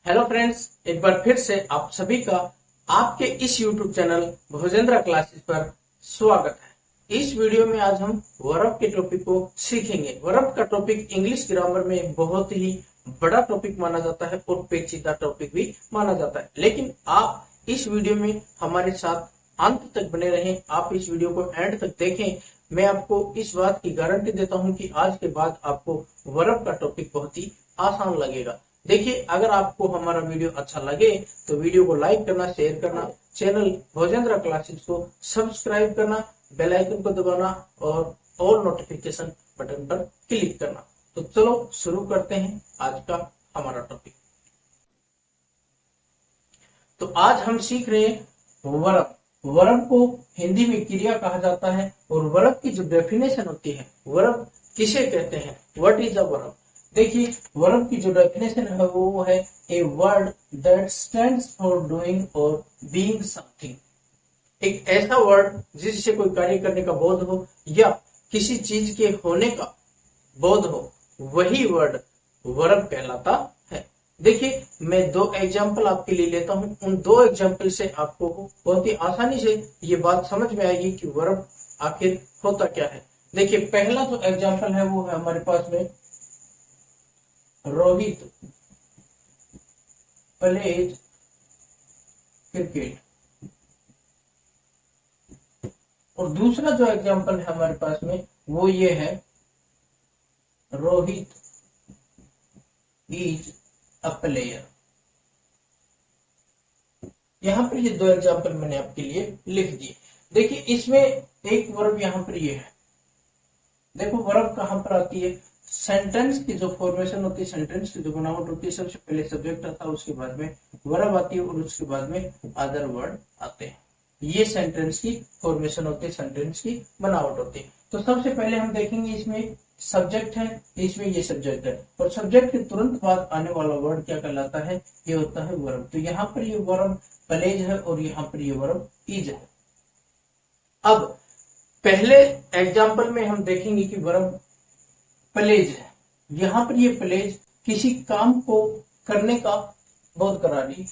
Hello friends, एक बार फिर से आप सभी का आपके इस YouTube चैनल भोजेंद्र क्लासेस पर स्वागत है। इस वीडियो में आज हम वर्ब के टॉपिक को सीखेंगे। वर्ब का टॉपिक इंग्लिश ग्रामर में बहुत ही बड़ा टॉपिक माना जाता है और पेचीदा टॉपिक भी माना जाता है, लेकिन आप इस वीडियो में हमारे साथ अंत तक बने रहें। आप इस वीडियो को एंड तक देखें। मैं आपको इस बात की गारंटी देता हूं कि आज के बाद आपको वर्ब का टॉपिक बहुत ही आसान लगेगा। देखिए, अगर आपको हमारा वीडियो अच्छा लगे तो वीडियो को लाइक करना, शेयर करना, चैनल भोजेंद्र क्लासेस को सब्सक्राइब करना, बेल आइकन को दबाना और ऑल नोटिफिकेशन बटन पर क्लिक करना। तो चलो शुरू करते हैं आज का हमारा टॉपिक। तो आज हम सीख रहे हैं वर्ब। वर्ब को हिंदी में क्रिया कहा जाता है और वर्ब की जो डेफिनेशन होती है, वर्ब किसे कहते हैं, व्हाट इज अ वर्ब। देखिए, वर्ब की जो डेफिनेशन है वो है a word that stands for doing और बीइंग समथिंग। एक ऐसा वर्ड जिससे कोई कार्य करने का बोध हो या किसी चीज के होने का बोध हो, वही वर्ड वर्ब कहलाता है। देखिए, मैं दो एग्जाम्पल आपके लिए लेता हूं। उन दो एग्जाम्पल से आपको बहुत ही आसानी से ये बात समझ में आएगी कि वर्ब आखिर होता क्या है। देखिए, पहला जो एग्जाम्पल है वो है हमारे पास में रोहित प्लेज क्रिकेट। और दूसरा जो एग्जांपल है हमारे पास में वो ये है रोहित इज अ प्लेयर। यहां पर ये दो एग्जांपल मैंने आपके लिए लिख दिए। देखिए, इसमें एक वर्ब यहां पर ये है। देखो, वर्ब कहां पर आती है, सेंटेंस की जो फॉर्मेशन होती है, सेंटेंस की जो बनावट होती है, सबसे पहले सब्जेक्ट आता है, उसके बाद में वर्ब आती है और उसके बाद में अदर वर्ड आते हैं। ये सेंटेंस की फॉर्मेशन होती है, सेंटेंस की बनावट होती है। तो सबसे पहले हम देखेंगे, इसमें सब्जेक्ट है, इसमें ये सब्जेक्ट है और सब्जेक्ट के तुरंत बाद आने वाला वर्ड क्या कहलाता है, ये होता है वर्ब। तो यहाँ पर ये वर्ब प्लेज है और यहाँ पर ये वर्ब इज है। अब पहले एग्जाम्पल में हम देखेंगे कि वर्ब प्लेज है। यहां पर ये प्लेज किसी काम को करने का बोध करा रही,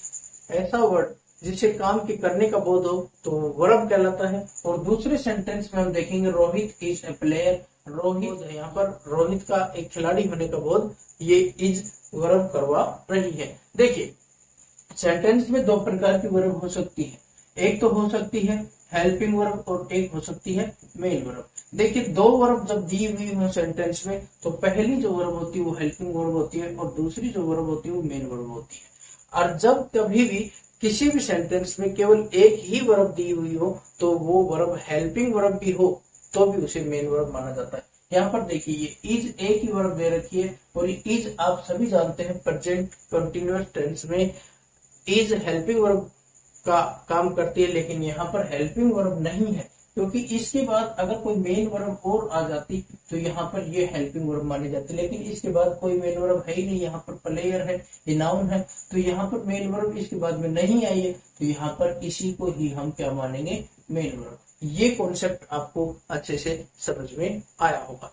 ऐसा वर्ड जिसे काम के करने का बोध हो तो वर्ब कहलाता है। और दूसरे सेंटेंस में हम देखेंगे Rohit is a player. Rohit है, यहाँ पर रोहित का एक खिलाड़ी होने का बोध ये इज वर्ब करवा रही है। देखिए, सेंटेंस में दो प्रकार की वर्ब हो सकती है। एक तो हो सकती है हेल्पिंग वर्ब और एक हो सकती है मेन वर्ब। देखिए, दो वर्ब जब दी हुई हो सेंटेंस में तो पहली जो वर्ब होती है वो हेल्पिंग वर्ब होती है और दूसरी जो वर्ब होती है वो मेन वर्ब होती है। और जब कभी भी किसी भी सेंटेंस में केवल एक ही वर्ब दी हुई हो तो वो वर्ब हेल्पिंग वर्ब भी हो तो भी उसे मेन वर्ब माना जाता है। यहाँ पर देखिए, ये इज एक ही वर्ब दे रखी है और ये इज आप सभी जानते हैं प्रेजेंट कंटिन्यूअस टेंस में इज हेल्पिंग वर्ब का काम करती है, लेकिन यहाँ पर हेल्पिंग वर्ब नहीं है क्योंकि इसके बाद अगर कोई मेन वर्ब और आ जाती तो यहाँ पर ये हेल्पिंग वर्ब मानी जाती, लेकिन इसके बाद कोई मेन वर्ब है ही नहीं। यहाँ पर प्लेयर है, ये नाउन है, तो यहाँ पर मेन वर्ब इसके बाद में नहीं आई है, तो यहाँ पर इसी को ही हम क्या मानेंगे, मेन वर्ब। ये कॉन्सेप्ट आपको अच्छे से समझ में आया होगा।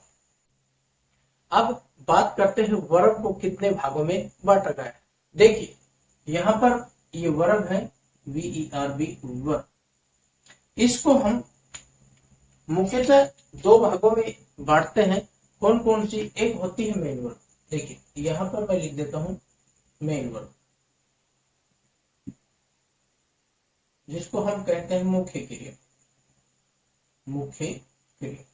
अब बात करते हैं वर्ब को कितने भागों में बांटा गया है। देखिए, यहाँ पर ये वर्ब है VERB वर्ब। इसको हम मुख्यतः दो भागों में बांटते हैं। कौन कौन सी, एक होती है मेन वर्ब। देखिए, यहां पर मैं लिख देता हूं मेन वर्ब, जिसको हम कहते हैं मुख्य क्रिया, मुख्य क्रिया।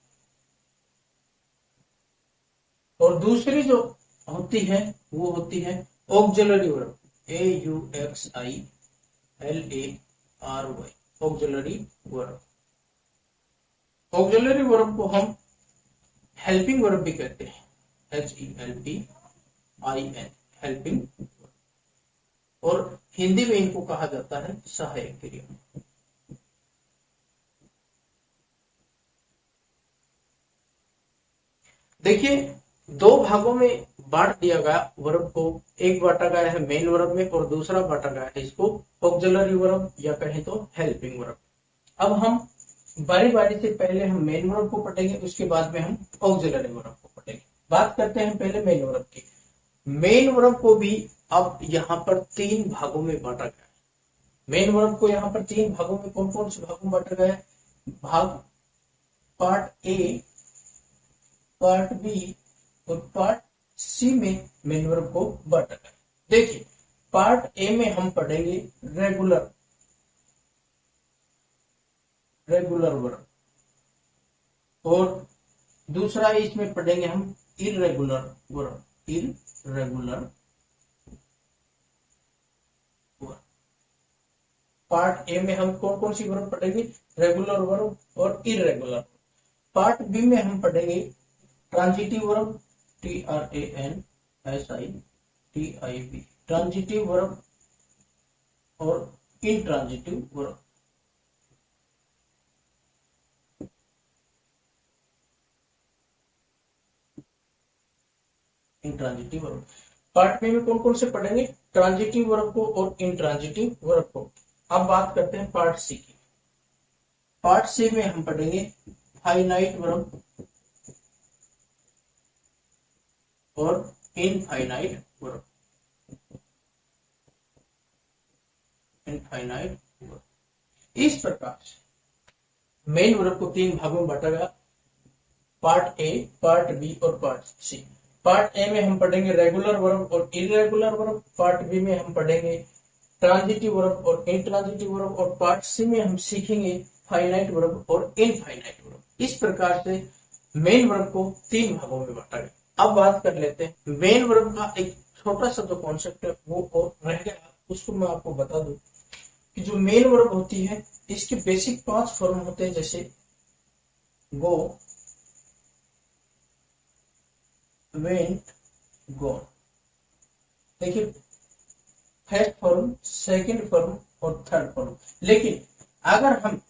और दूसरी जो होती है वो होती है auxiliary verb, AUXILARY, auxiliary verb. Auxiliary verb को हम हेल्पिंग वर्ब भी कहते हैं, HELPIN, हेल्पिंग। और हिंदी में इनको कहा जाता है सहायक क्रिया। देखिए, दो भागों में बांट दिया गया वर्ब को। एक बांटा गया है मेन वर्ब में और दूसरा बांटा गया है इसको ऑक्सिलरी वर्ब या कहें तो हेल्पिंग वर्ब। अब हम बारी बारी से पहले हम मेन वर्ब को पढ़ेंगे, उसके बाद में हम ऑक्सिलरी वर्ब को पढ़ेंगे। बात करते हैं पहले मेन वर्ब की। मेन वर्ब को भी अब यहाँ पर तीन भागों में बांटा गया है। मेन वर्ब को यहाँ पर तीन भागों में कौन कौन से भागों में बांटा गया है? भाग पार्ट ए, पार्ट बी और पार्ट सी में मेन वर्ब को बांटा गया है। देखिए पार्ट ए में हम पढ़ेंगे रेगुलर वर्ब, और दूसरा इसमें पढ़ेंगे हम इर्रेगुलर वर्ब। पार्ट ए में हम कौन कौन सी वर्ब पढ़ेंगे? रेगुलर वर्ब और इर्रेगुलर। पार्ट बी में हम पढ़ेंगे transitive verb, TRANSITIV, transitive verb और intransitive verb. Intransitive verb part B में कौन कौन से पढ़ेंगे? ट्रांजिटिव वर्ब को और इंट्रांजिटिव वर्ब को। अब बात करते हैं पार्ट सी की। पार्ट सी में हम पढ़ेंगे फाइनाइट वर्ब और इनफाइनाइट वर्ब। इस प्रकार से मेन वर्ब को तीन भागों में बांटा गया, पार्ट ए, पार्ट बी और पार्ट सी। पार्ट ए में हम पढ़ेंगे रेगुलर वर्ब और इरेगुलर वर्ब, पार्ट बी में हम पढ़ेंगे ट्रांजिटिव वर्ब और इंट्रांजिटिव वर्ब, और पार्ट सी में हम सीखेंगे फाइनाइट वर्ब और इनफाइनाइट वर्ब। इस प्रकार से मेन वर्ब को तीन भागों में बांटा गया। अब बात कर लेते हैं मेन वर्ब का एक छोटा सा जो कॉन्सेप्ट है वो और रह गया, उसको मैं आपको बता दूं कि जो मेन वर्ब होती है इसके बेसिक 5 फॉर्म होते हैं, जैसे गो, वेंट, गॉन। देखिए फर्स्ट फॉर्म, सेकंड फॉर्म और थर्ड फॉर्म। लेकिन अगर हम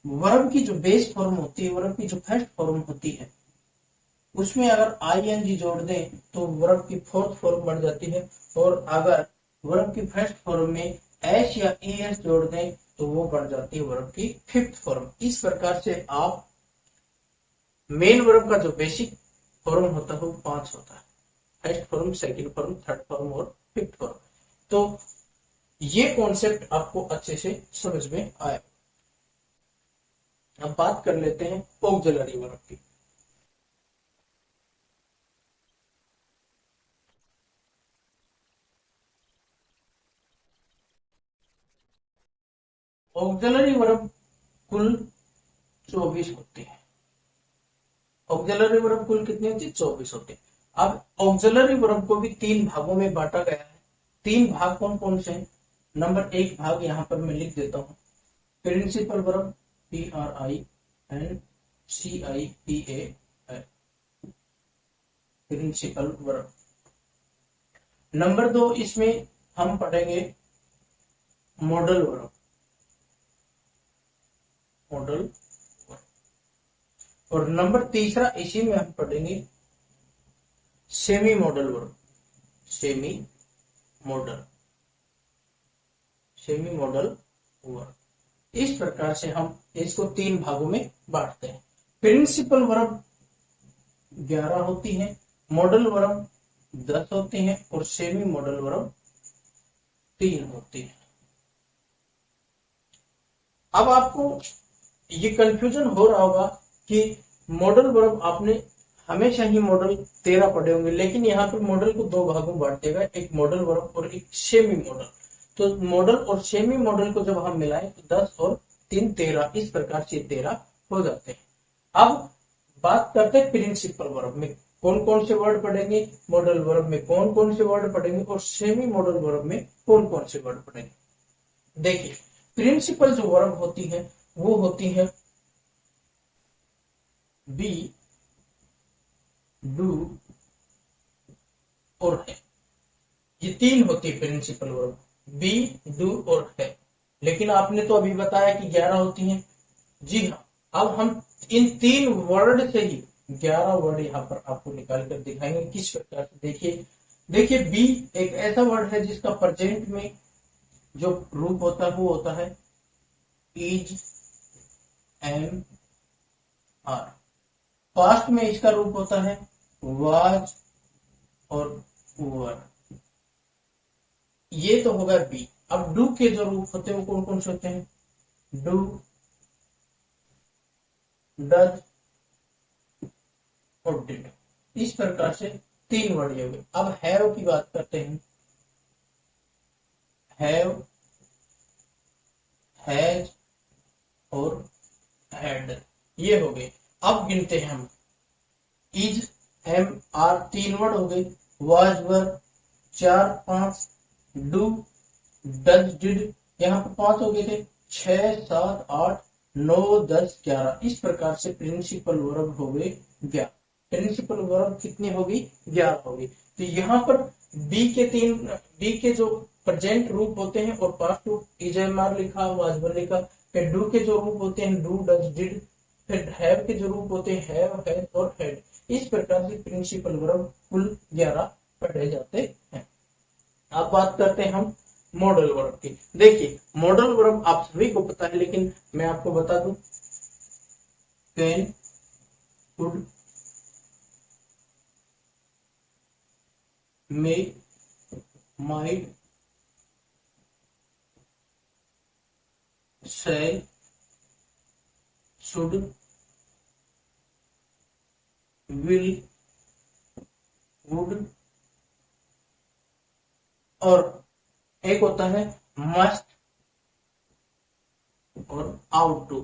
वर्ब की जो बेस फॉर्म होती है, वर्ब की जो फर्स्ट फॉर्म होती है, उसमें अगर आईएनजी जोड़ दें तो वर्ब की फोर्थ फॉर्म बन जाती है, और अगर वर्ब की फर्स्ट फॉर्म में एस या एस जोड़ दें तो वो बन जाती है वर्ब की फिफ्थ फॉर्म। इस प्रकार से आप मेन वर्ब का जो बेसिक फॉर्म होता है वो 5 होता है, first form, second form, third form और फिफ्थ फॉर्म। तो ये कॉन्सेप्ट आपको अच्छे से समझ में आया। अब बात कर लेते हैं ऑक्सिलरी वर्ब की। ऑक्सिलरी वर्ब कुल 24 होते हैं। ऑक्सिलरी वर्ब कुल कितनी होती है? 24 होते हैं। अब ऑक्सिलरी वर्ब को भी तीन भागों में बांटा गया है। तीन भाग कौन कौन से हैं? नंबर 1 भाग यहां पर मैं लिख देता हूं, principal verb, PRINCIPA, principal verb. Number 2 इसमें हम पढ़ेंगे मॉडल वर्ब, और नंबर 3 इसी में हम पढ़ेंगे semi modal verb, semi modal verb. इस प्रकार से हम इसको तीन भागों में बांटते हैं। प्रिंसिपल वर्ब 11 होती है, मॉडल वर्ब 10 होती हैं, और सेमी मॉडल वर्ब 3 होती है। अब आपको ये कंफ्यूजन हो रहा होगा कि मॉडल वर्ब आपने हमेशा ही मॉडल 13 पढ़े होंगे, लेकिन यहाँ पर मॉडल को दो भागों में बांट देगा, एक मॉडल वर्ब और एक सेमी मॉडल। तो मॉडल और सेमी मॉडल को जब हम मिलाएं तो 10 और 3 13, इस प्रकार से 13 हो जाते हैं। अब बात करते हैं प्रिंसिपल वर्ब में कौन कौन से वर्ड पढ़ेंगे, मॉडल वर्ब में कौन कौन से वर्ड पढ़ेंगे, और सेमी मॉडल वर्ब में कौन कौन से वर्ड पढ़ेंगे। देखिए प्रिंसिपल जो वर्ब होती है वो होती है बी, डू और है। ये तीन होती है प्रिंसिपल वर्ब, बी, डू और है। लेकिन आपने तो अभी बताया कि 11 होती हैं। जी हाँ, अब हम इन तीन वर्ड से ही 11 वर्ड यहाँ पर आपको निकाल कर दिखाएंगे किस प्रकार से। देखिए बी एक ऐसा वर्ड है जिसका प्रेजेंट में जो रूप होता है वो होता है इज, एम, आर। पास्ट में इसका रूप होता है वाज और वर। ये तो होगा बी। अब डू के जो रूप होते हैं वो कौन कौन से होते हैं? डू, डज और डिड। इस प्रकार से 3 वर्ड ये हो गए। अब हैव की बात करते हैं। हैव, हैज और हैड, ये हो गए। अब गिनते हैं हम। इज, एम, आर 3 वर्ड हो गए। Was, were 4 5, do, does, did यहाँ पे 5 हो गए थे। 6 7 8 9 10 11। इस प्रकार से प्रिंसिपल वर्ब हो गए 11। प्रिंसिपल वर्ब कितनी होगी? 11 होगी। तो यहाँ पर बी के जो प्रेजेंट रूप होते हैं और पास्ट रूप, इज, एम, आर लिखा, वाज, वर लिखा। फिर डू के जो रूप होते हैं डू, डज, डिड। फिर हैव के जो रूप होते हैं हैव, हैज और हैड। इस प्रकार से प्रिंसिपल वर्ब कुल 11 पढ़े जाते हैं। अब बात करते हैं हम मॉडल वर्ब की। देखिए मॉडल वर्ब आप सभी को पता है, लेकिन मैं आपको बता दूं। Can, could, may, might, shall, should, will, would और एक होता है मस्ट और आउट टू।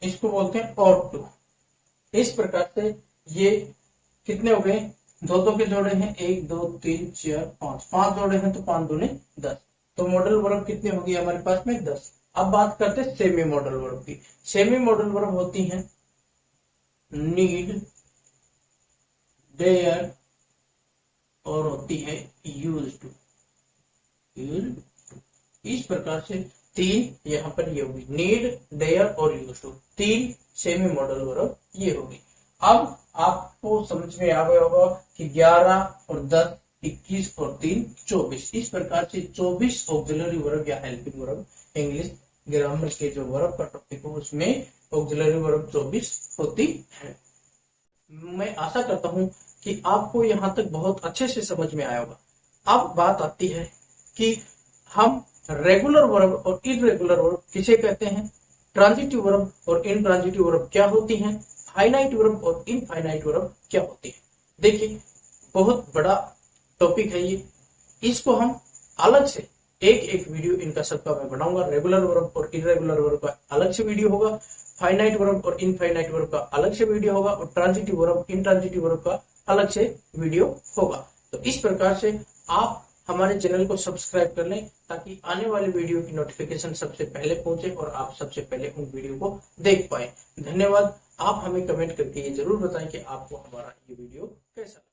इसको बोलते हैं और टू। इस प्रकार से ये कितने हो गए? 2 के जोड़े हैं, 1 2 3 4 5, 5 जोड़े हैं तो 5 दूने 10। तो मॉडल वर्ब कितनी होगी हमारे पास में? 10। अब बात करते हैं सेमी मॉडल वर्ब की। सेमी मॉडल वर्ब होती हैं नीड, डेयर और होती है यूज टू। इस प्रकार से 3 यहाँ पर ये होगी, नीड, डेयर और used to. 3 semi modal verb ये होगी। अब आपको समझ में आ गया होगा कि 11 और 10 21 और 3 24। इस प्रकार से 24 ऑक्सिलरी वर्ब या हेल्पिंग वर्ब, इंग्लिश ग्रामर के जो वर्ब का टॉपिक हो उसमें ऑक्सिलरी वर्ब 24 होती है। मैं आशा करता हूं कि आपको यहां तक बहुत अच्छे से समझ में आया होगा। अब बात आती है कि हम रेगुलर वर्ब और इररेगुलर वर्ब किसे कहते हैं, ट्रांजिटिव वर्ब और इनट्रांजिटिव वर्ब क्या होती हैं, फाइनाइट वर्ब और इनफाइनाइट वर्ब क्या होती है। देखिए बहुत बड़ा टॉपिक है ये। इसको हम अलग से एक वीडियो इनका सबका मैं बनाऊंगा। रेगुलर वर्ब और इररेगुलर वर्ब का अलग से वीडियो होगा, फाइनाइट वर्ब और इनफाइनाइट वर्ब का अलग से वीडियो होगा और ट्रांजिटिव वर्ब इनट्रांजिटिव वर्ब का अलग से वीडियो होगा। तो इस प्रकार से आप हमारे चैनल को सब्सक्राइब कर लें ताकि आने वाले वीडियो की नोटिफिकेशन सबसे पहले पहुंचे और आप सबसे पहले उन वीडियो को देख पाए। धन्यवाद। आप हमें कमेंट करके ये जरूर बताएं कि आपको हमारा ये वीडियो कैसा लगा।